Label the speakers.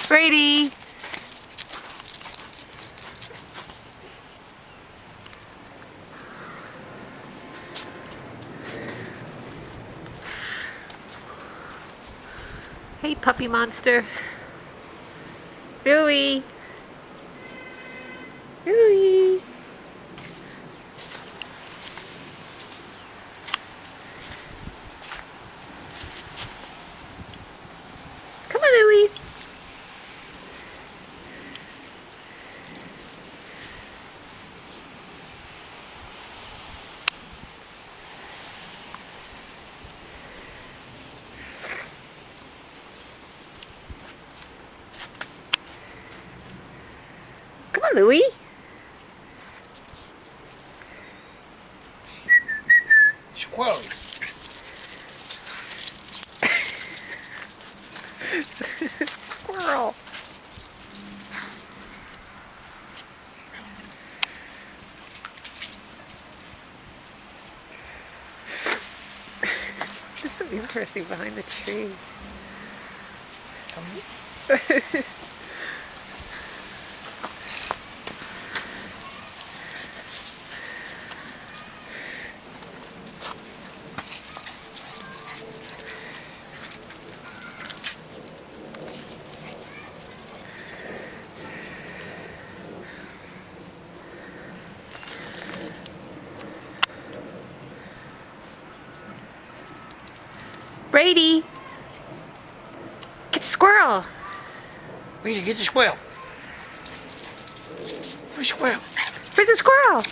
Speaker 1: Brady! Hey, puppy monster. Louie! Louie! Come on, Louie! Come on, Louie!
Speaker 2: Squirrel.
Speaker 1: Squirrel! There's something interesting behind the tree. Brady! Get the squirrel!
Speaker 2: Brady, get the squirrel. Where's the squirrel?
Speaker 1: Where's the squirrel?